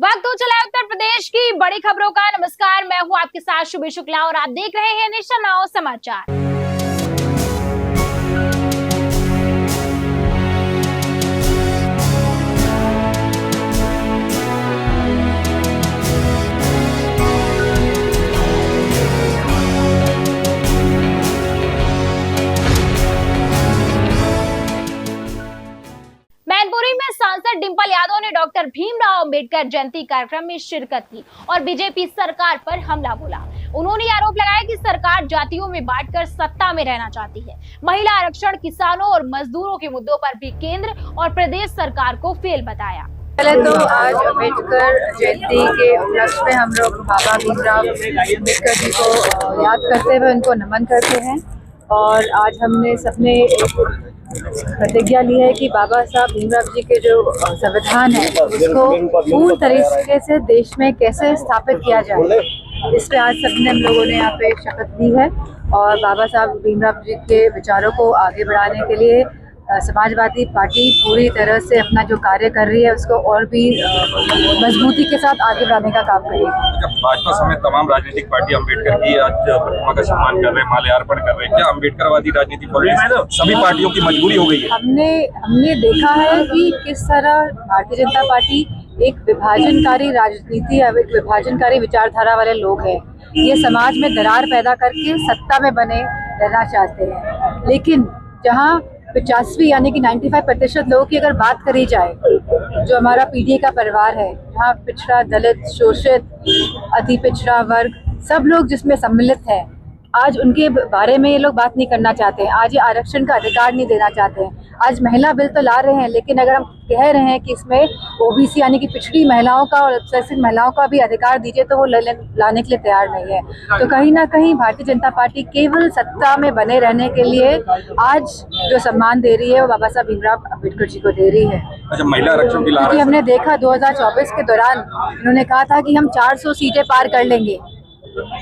वक्त हो चला है उत्तर प्रदेश की बड़ी खबरों का। नमस्कार, मैं हूं आपके साथ शुभी शुक्ला और आप देख रहे हैं नेशन नाउ समाचार। मैनपुरी में सांसद डिंपल यादव ने डॉक्टर भीमराव अंबेडकर जयंती कार्यक्रम में शिरकत की और बीजेपी सरकार पर हमला बोला। उन्होंने आरोप लगाया कि सरकार जातियों में बांटकर सत्ता में रहना चाहती है। महिला आरक्षण, किसानों और मजदूरों के मुद्दों पर भी केंद्र और प्रदेश सरकार को फेल बताया। पहले तो आज अम्बेडकर जयंती के उपलक्ष्य में हम लोग बाबा भीमराव अम्बेडकर जी को याद करते हुए उनको नमन करते हैं। और आज हमने सबने प्रतिज्ञा ली है कि बाबा साहब भीमराव जी के जो संविधान है उसको पूर्ण तरीके से देश में कैसे स्थापित किया जाए, इस पे आज सबने हम लोगों ने यहाँ पे शपथ ली है। और बाबा साहब भीमराव जी के विचारों को आगे बढ़ाने के लिए समाजवादी पार्टी पूरी तरह से अपना जो कार्य कर रही है उसको और भी मजबूती के साथ आगे बढ़ाने का काम करेगी। भाजपा समेत तमाम राजनीतिक पार्टी अम्बेडकर की आज प्रतिमा का सम्मान कर रहे हैं, माल्यार्पण कर रहे हैं। क्या अम्बेडकरवादी राजनीति सभी पार्टियों की मजबूरी हो गई है? हमने देखा है कि किस तरह भारतीय जनता पार्टी एक विभाजनकारी राजनीति, एक विभाजनकारी विचारधारा वाले लोग हैं। ये समाज में दरार पैदा करके सत्ता में बने रहना चाहते हैं। लेकिन जहाँ 85 यानी कि 95% लोगों की अगर बात करी जाए, जो हमारा पीढ़ी का परिवार है, जहाँ पिछड़ा, दलित, शोषित, अति पिछड़ा वर्ग सब लोग जिसमें सम्मिलित हैं, आज उनके बारे में ये लोग बात नहीं करना चाहते हैं। आज ये आरक्षण का अधिकार नहीं देना चाहते हैं। आज महिला बिल तो ला रहे हैं, लेकिन अगर हम कह रहे हैं कि इसमें ओबीसी यानी कि पिछड़ी महिलाओं का और अल्पसंख्यक महिलाओं का भी अधिकार दीजिए, तो वो लाने के लिए तैयार नहीं है। तो कहीं ना कहीं भारतीय जनता पार्टी केवल सत्ता में बने रहने के लिए आज जो सम्मान दे रही है वो बाबा साहब भीमराव अम्बेडकर जी को दे रही है। अच्छा, महिला आरक्षण भी ला रहे क्योंकि हैं। हमने देखा 2024 के दौरान उन्होंने कहा था कि हम 400 सीटें पार कर लेंगे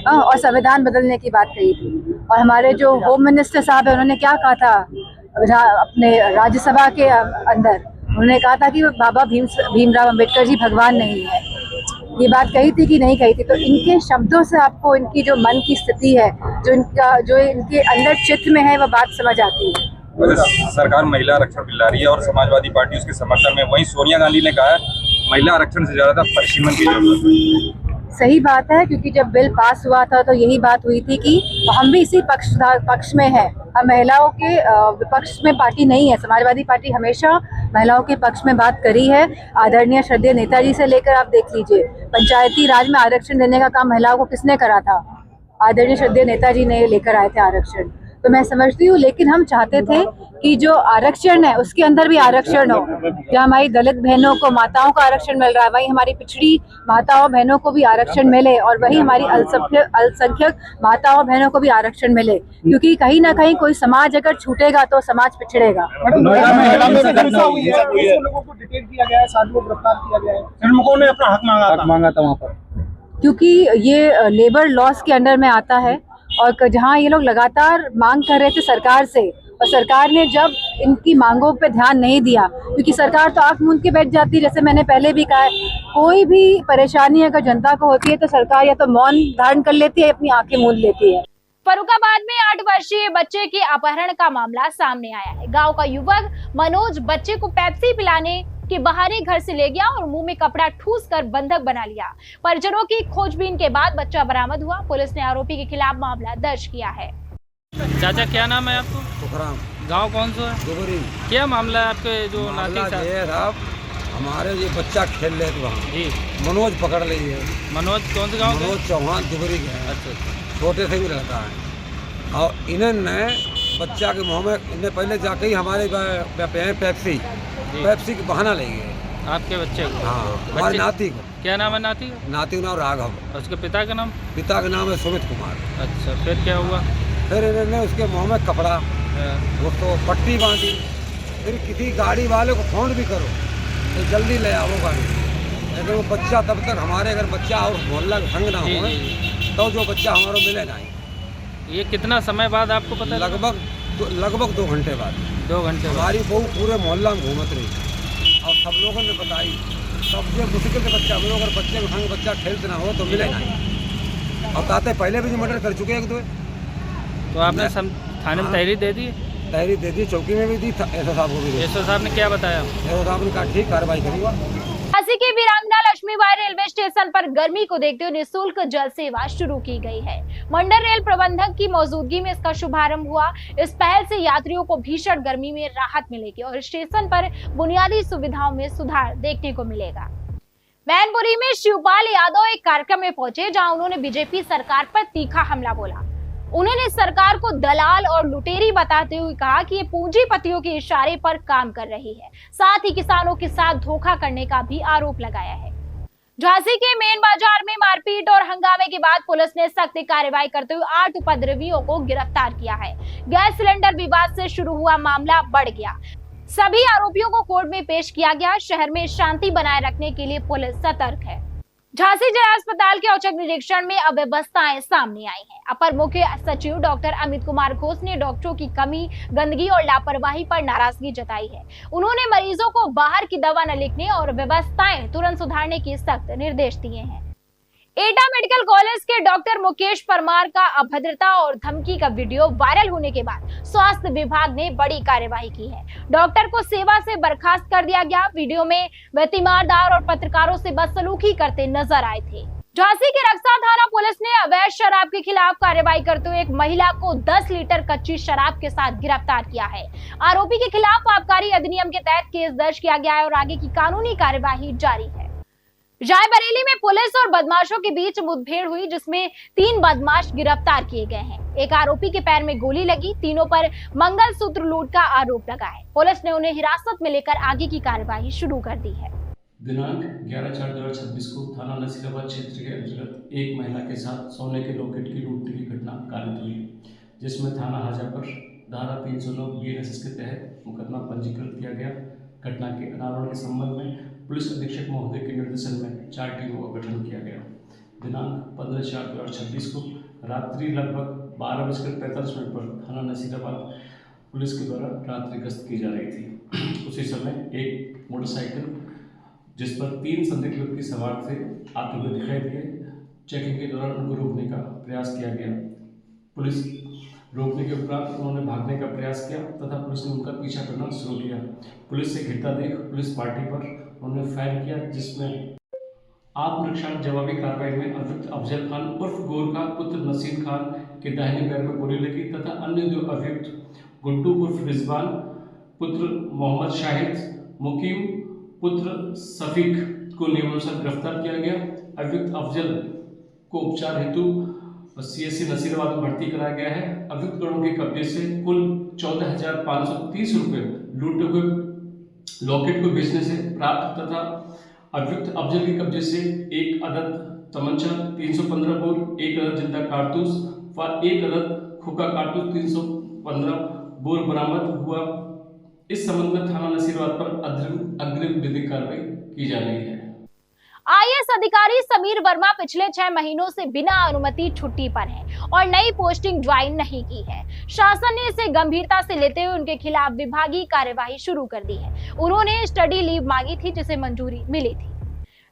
और संविधान बदलने की बात कही थी। और हमारे जो होम मिनिस्टर साहब है उन्होंने क्या कहा था अपने राज्यसभा के अंदर, उन्होंने कहा था कि बाबा भीमराव अम्बेडकर जी भगवान नहीं है। ये बात कही थी कि नहीं कही थी? तो इनके शब्दों से आपको इनकी जो मन की स्थिति है, जो इनके अंदर चित्त में है, वो बात समझ आती है। सरकार महिला आरक्षण बिल ला रही है और समाजवादी पार्टी उसके समर्थन में। वहीं सोनिया गांधी ने कहा है महिला आरक्षण से ज्यादा परिसीमन की जरूरत है। सही बात है, क्योंकि जब बिल पास हुआ था तो यही बात हुई थी कि हम भी इसी पक्ष में हैं। हम महिलाओं के विपक्ष में पार्टी नहीं है। समाजवादी पार्टी हमेशा महिलाओं के पक्ष में बात करी है। आदरणीय श्रद्धेय नेताजी से लेकर आप देख लीजिए, पंचायती राज में आरक्षण देने का काम महिलाओं को किसने करा था? आदरणीय श्रद्धेय नेताजी ने लेकर आए थे आरक्षण। तो मैं समझती हूँ, लेकिन हम चाहते थे कि जो आरक्षण है उसके अंदर भी आरक्षण हो। जहाँ हमारी दलित बहनों को, माताओं को आरक्षण मिल रहा है, वहीं हमारी पिछड़ी माताओं बहनों को भी आरक्षण मिले, और वही हमारी अल्पसंख्यक माताओं बहनों को भी आरक्षण मिले। क्योंकि कहीं ना कहीं कोई समाज अगर छूटेगा तो समाज पिछड़ेगा। लोगों को डिटेन किया गया है, 7 लोग गिरफ्तार किया गया है। लोगों ने अपना हक मांगा था वहाँ पर, क्योंकि ये लेबर लॉस के अंडर में आता है। और जहाँ ये लोग लगातार मांग कर रहे थे सरकार से, और सरकार ने जब इनकी मांगों पे ध्यान नहीं दिया, क्योंकि सरकार तो आंख मूंद के बैठ जाती है। जैसे मैंने पहले भी कहा है, कोई भी परेशानी अगर जनता को होती है तो सरकार या तो मौन धारण कर लेती है, अपनी आंखें मूंद लेती है। फर्रुखाबाद में 8 वर्षीय बच्चे के अपहरण का मामला सामने आया है। गांव का युवक मनोज बच्चे को पेप्सी पिलाने के बहाने घर से ले गया और मुंह में कपड़ा ठूस कर बंधक बना लिया। परिजनों की खोजबीन के बाद बच्चा बरामद हुआ। पुलिस ने आरोपी के खिलाफ मामला दर्ज किया है। चाचा, क्या नाम है आपको? गांव कौन सा है? क्या मामला है आपके जो नाती साहब? हमारे ये बच्चा खेल रहे थे वहाँ जी, मनोज पकड़ ली है। मनोज कौन से गांव? मनोज चौहान दुबरी के हैं। अच्छा, छोटे से भी रहता है। और इन्होंने बच्चा के मुँह में, इन्हें पहले जाके ही हमारे पेप्सी के बहाना ले गए आपके बच्चे को? हाँ, हमारे नाती को। क्या नाम है नाती? नाती का नाम राघव। और उसके पिता का नाम? पिता का नाम है सुमित कुमार। अच्छा, फिर क्या हुआ? फिर इन्होंने उसके मुँह में कपड़ा, उसको पट्टी बांधी। फिर किसी गाड़ी वाले को फोन भी करो तो जल्दी ले आओ गाड़ी, लेकिन वो बच्चा तब तक हमारे अगर बच्चा और मोहल्ला का संग ना हो तो जो बच्चा हमारा मिले नहीं। ये कितना समय बाद आपको पता? लगभग 2 घंटे बाद। 2 घंटे? हमारी बहू पूरे मोहल्ला में घूमत रही और सब लोगों ने बताई सबसे मुश्किल से बच्चा मिलो, अगर बच्चे को संग बच्चा ठेलते ना हो तो मिले नहीं। और ताते पहले भी मर्डर कर चुके हैं एक दो। तो आपने थाने में तहरीर दे दी? तहरीर दे दी, चौकी में भी दी, एसओ साहब को भी दी। एसओ साहब ने क्या बताया? एसओ साहब ने कहा ठीक कार्रवाई करूँगा। झांसी के वीरांगना लक्ष्मीबाई रेलवे स्टेशन पर गर्मी को देखते हुए निःशुल्क जल सेवा शुरू की गई है। मंडल रेल प्रबंधक की मौजूदगी में इसका शुभारंभ हुआ। इस पहल से यात्रियों को भीषण गर्मी में राहत मिलेगी और स्टेशन पर बुनियादी सुविधाओं में सुधार देखने को मिलेगा। मैनपुरी में शिवपाल यादव एक कार्यक्रम में पहुंचे जहां उन्होंने बीजेपी सरकार पर तीखा हमला बोला। उन्होंने सरकार को दलाल और लुटेरी बताते हुए कहा कि ये पूंजीपतियों के इशारे पर काम कर रही है, साथ ही किसानों के साथ धोखा करने का भी आरोप लगाया है। झांसी के मेन बाजार में मारपीट और हंगामे के बाद पुलिस ने सख्त कार्रवाई करते हुए 8 उपद्रवियों को गिरफ्तार किया है। गैस सिलेंडर विवाद से शुरू हुआ मामला बढ़ गया। सभी आरोपियों को कोर्ट में पेश किया गया। शहर में शांति बनाए रखने के लिए पुलिस सतर्क है। झांसी जिला अस्पताल के औचक निरीक्षण में अव्यवस्थाएं सामने आई हैं। अपर मुख्य सचिव डॉक्टर अमित कुमार घोष ने डॉक्टरों की कमी, गंदगी और लापरवाही पर नाराजगी जताई है। उन्होंने मरीजों को बाहर की दवा न लिखने और व्यवस्थाएं तुरंत सुधारने के सख्त निर्देश दिए हैं। एटा मेडिकल कॉलेज के डॉक्टर मुकेश परमार का अभद्रता और धमकी का वीडियो वायरल होने के बाद स्वास्थ्य विभाग ने बड़ी कार्यवाही की है। डॉक्टर को सेवा से बर्खास्त कर दिया गया। वीडियो में वह तीमारदार और पत्रकारों से बदसलूकी करते नजर आए थे। झांसी के रक्सा थाना पुलिस ने अवैध शराब के खिलाफ कार्रवाई करते हुए एक महिला को 10 लीटर कच्ची शराब के साथ गिरफ्तार किया है। आरोपी के खिलाफ आबकारी अधिनियम के तहत केस दर्ज किया गया है और आगे की कानूनी कार्यवाही जारी है। रायबरेली में पुलिस और बदमाशों के बीच मुठभेड़ हुई, जिसमें 3 बदमाश गिरफ्तार किए गए हैं। एक आरोपी के पैर में गोली लगी। तीनों पर मंगलसूत्र लूट का आरोप लगा है। पुलिस ने उन्हें हिरासत में लेकर आगे की कार्यवाही शुरू कर दी है। दिनांक 11/4/2026 को थाना नसीराबाद क्षेत्र के अंतर्गत एक महिला के साथ सोने के लॉकेट की लूटने की घटना कारित हुई, जिसमें थाना हाजा पर धारा 309 BNSS के तहत मुकदमा पंजीकृत किया गया। घटना के अनावरण के संबंध में पुलिस अधीक्षक महोदय के निर्देशन में 4 टीमों का गठन किया गया। दिनांक 15/4/2026 को रात्रि लगभग 12:45 पर थाना नसीराबाद पुलिस के द्वारा रात्रि गश्त की जा रही थी। उसी समय एक मोटरसाइकिल जिस पर 3 संदिग्ध व्यक्ति सवार थे आते हुए दिखाई दिए। चेकिंग के दौरान उनको रोकने का प्रयास किया गया। पुलिस रोकने के उपरांत उन्होंने भागने का प्रयास किया तथा पुलिस ने उनका पीछा करना शुरू किया। पुलिस से घिरता देख पुलिस पार्टी पर उन्होंने फायर किया, जिसमें आत्मरक्षा जवाबी कार्रवाई में अभियुक्त अफजल खान उर्फ गोरखा पुत्र नसीम खान के दाहिने पैर में गोली लगी तथा अन्य 2 अभियुक्त गुड्डू उर्फ रिजवान पुत्र मोहम्मद शाहिद, मुकीम पुत्र सफीक को नियमानुसार गिरफ्तार किया गया। अभियुक्त अफजल को उपचार हेतु CSC नसीराबाद में भर्ती कराया गया है। अभियुक्त गणों के कब्जे से कुल 14,530 रुपये लूटे हुए लॉकेट को बेचने से प्राप्त तथा अभियुक्त अफजल के कब्जे से 1 अदद तमंचा 315 बोर, 1 अदद जिंदा कारतूस व 1 अदद खोखा कारतूस 315 बोर बरामद हुआ। इस संबंध में थाना नसीराबाद पर अग्रिम विधिक कार्रवाई की जा रही है। IAS अधिकारी समीर वर्मा पिछले 6 महीनों से बिना अनुमति छुट्टी पर हैं और नई पोस्टिंग ज्वाइन नहीं की है। शासन ने इसे गंभीरता से लेते हुए उनके खिलाफ विभागीय कार्यवाही शुरू कर दी है। उन्होंने स्टडी लीव मांगी थी, जिसे मंजूरी मिली थी।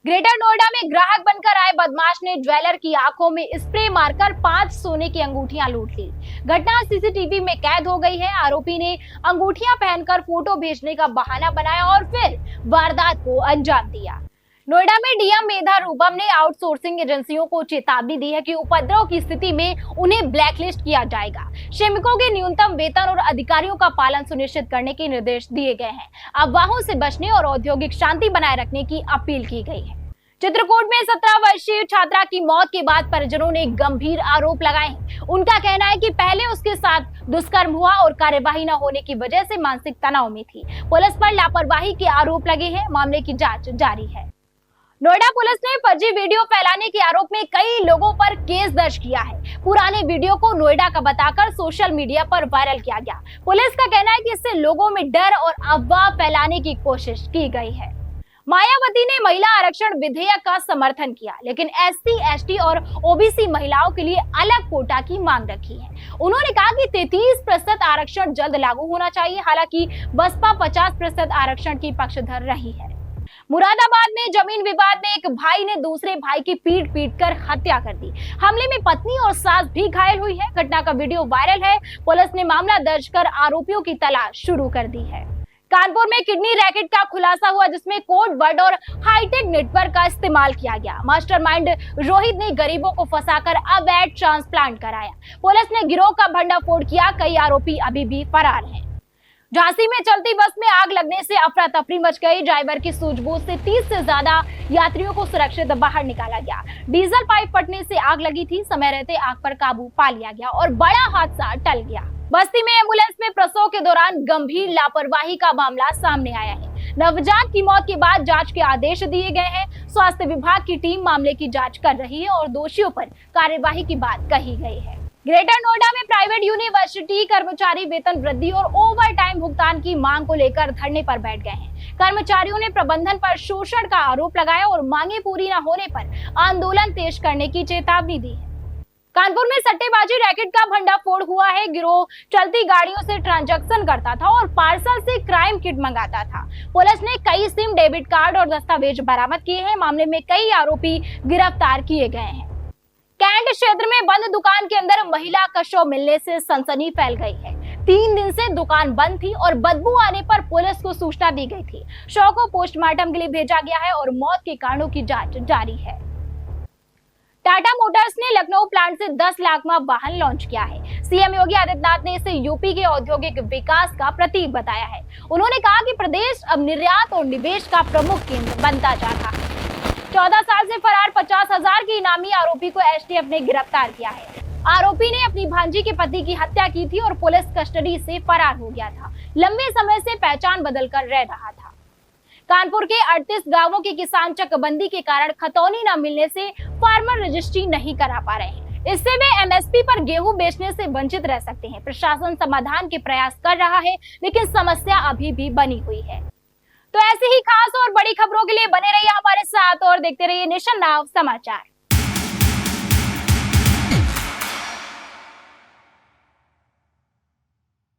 ग्रेटर नोएडा में ग्राहक बनकर आए बदमाश ने ज्वेलर की आंखों में स्प्रे मारकर 5 सोने की अंगूठियां लूट ली। घटना CCTV में कैद हो गई है। आरोपी ने अंगूठियां पहनकर फोटो भेजने का बहाना बनाया और फिर वारदात को अंजाम दिया। नोएडा में DM मेधा रूपम ने आउटसोर्सिंग एजेंसियों को चेतावनी दी है कि उपद्रव की स्थिति में उन्हें ब्लैकलिस्ट किया जाएगा। श्रमिकों के न्यूनतम वेतन और अधिकारियों का पालन सुनिश्चित करने के निर्देश दिए गए हैं। अफवाहों से बचने और औद्योगिक शांति बनाए रखने की अपील की गई है। चित्रकूट में 17 वर्षीय छात्रा की मौत के बाद परिजनों ने गंभीर आरोप लगाए हैं। उनका कहना है कि पहले उसके साथ दुष्कर्म हुआ और कार्यवाही न होने की वजह से मानसिक तनाव में थी। पुलिस पर लापरवाही के आरोप लगे हैं। मामले की जांच जारी है। नोएडा पुलिस ने फर्जी वीडियो फैलाने के आरोप में कई लोगों पर केस दर्ज किया है। पुराने वीडियो को नोएडा का बताकर सोशल मीडिया पर वायरल किया गया। पुलिस का कहना है कि इससे लोगों में डर और अफवाह फैलाने की कोशिश की गई है। मायावती ने महिला आरक्षण विधेयक का समर्थन किया, लेकिन SC, ST और OBC महिलाओं के लिए अलग कोटा की मांग रखी है। उन्होंने कहा कि 33% आरक्षण जल्द लागू होना चाहिए। हालांकि बसपा 50% आरक्षण की पक्षधर रही है। मुरादाबाद में जमीन विवाद में एक भाई ने दूसरे भाई की पीट कर हत्या कर दी। हमले में पत्नी और सास भी घायल हुई है। घटना का वीडियो वायरल है। पुलिस ने मामला दर्ज कर आरोपियों की तलाश शुरू कर दी है। कानपुर में किडनी रैकेट का खुलासा हुआ, जिसमें कोड वर्ड और हाईटेक नेटवर्क का इस्तेमाल किया गया। मास्टरमाइंड रोहित ने गरीबों को फंसाकर अवैध ट्रांसप्लांट कराया। पुलिस ने गिरोह का भंडाफोड़ किया। कई आरोपी अभी भी फरार हैं। झांसी में चलती बस में आग लगने से अफरा तफरी मच गई। ड्राइवर की सूझबूझ से 30 से ज्यादा यात्रियों को सुरक्षित बाहर निकाला गया। डीजल पाइप फटने से आग लगी थी। समय रहते आग पर काबू पा लिया गया और बड़ा हादसा टल गया। बस्ती में एम्बुलेंस में प्रसव के दौरान गंभीर लापरवाही का मामला सामने आया है। नवजात की मौत के बाद जांच के आदेश दिए गए हैं। स्वास्थ्य विभाग की टीम मामले की जांच कर रही है और दोषियों पर कार्यवाही की बात कही गई है। ग्रेटर नोएडा में प्राइवेट यूनिवर्सिटी कर्मचारी वेतन वृद्धि और ओवर टाइम भुगतान की मांग को लेकर धरने पर बैठ गए हैं। कर्मचारियों ने प्रबंधन पर शोषण का आरोप लगाया और मांगे पूरी न होने पर आंदोलन तेज करने की चेतावनी दी है। कानपुर में सट्टेबाजी रैकेट का भंडाफोड़ हुआ है। गिरोह चलती गाड़ियों से ट्रांजैक्शन करता था और पार्सल से क्राइम किट मंगाता था। पुलिस ने कई सिम, डेबिट कार्ड और दस्तावेज बरामद किए हैं। मामले में कई आरोपी गिरफ्तार किए गए हैं। कैंट क्षेत्र में बंद दुकान के अंदर महिला का शव मिलने से सनसनी फैल गई है। 3 दिन से दुकान बंद थी और बदबू आने पर पुलिस को सूचना दी गई थी। शव को पोस्टमार्टम के लिए भेजा गया है और मौत के कारणों की जांच जारी है। टाटा मोटर्स ने लखनऊ प्लांट से 10 लाखवां वाहन लॉन्च किया है। सीएम योगी आदित्यनाथ ने इसे यूपी के औद्योगिक विकास का प्रतीक बताया है। उन्होंने कहा कि प्रदेश अब निर्यात और निवेश का प्रमुख केंद्र बनता जा रहा है। 14 साल से फरार 50,000 के इनामी आरोपी को एसटीएफ ने गिरफ्तार किया है। आरोपी ने अपनी भांजी के पति की हत्या की थी और पुलिस कस्टडी से फरार हो गया था। लंबे समय से पहचान बदलकर रह रहा था। कानपुर के 38 गांवों के किसान चकबंदी के कारण खतौनी न मिलने से फार्मर रजिस्ट्री नहीं करा पा रहे हैं। इससे वे एमएसपी पर गेहूं बेचने से वंचित रह सकते हैं। प्रशासन समाधान के प्रयास कर रहा है, लेकिन समस्या अभी भी बनी हुई है। तो ऐसी ही खास और बड़ी खबरों के लिए बने रहिए हमारे साथ और देखते रहिए नेशन नाउ समाचार।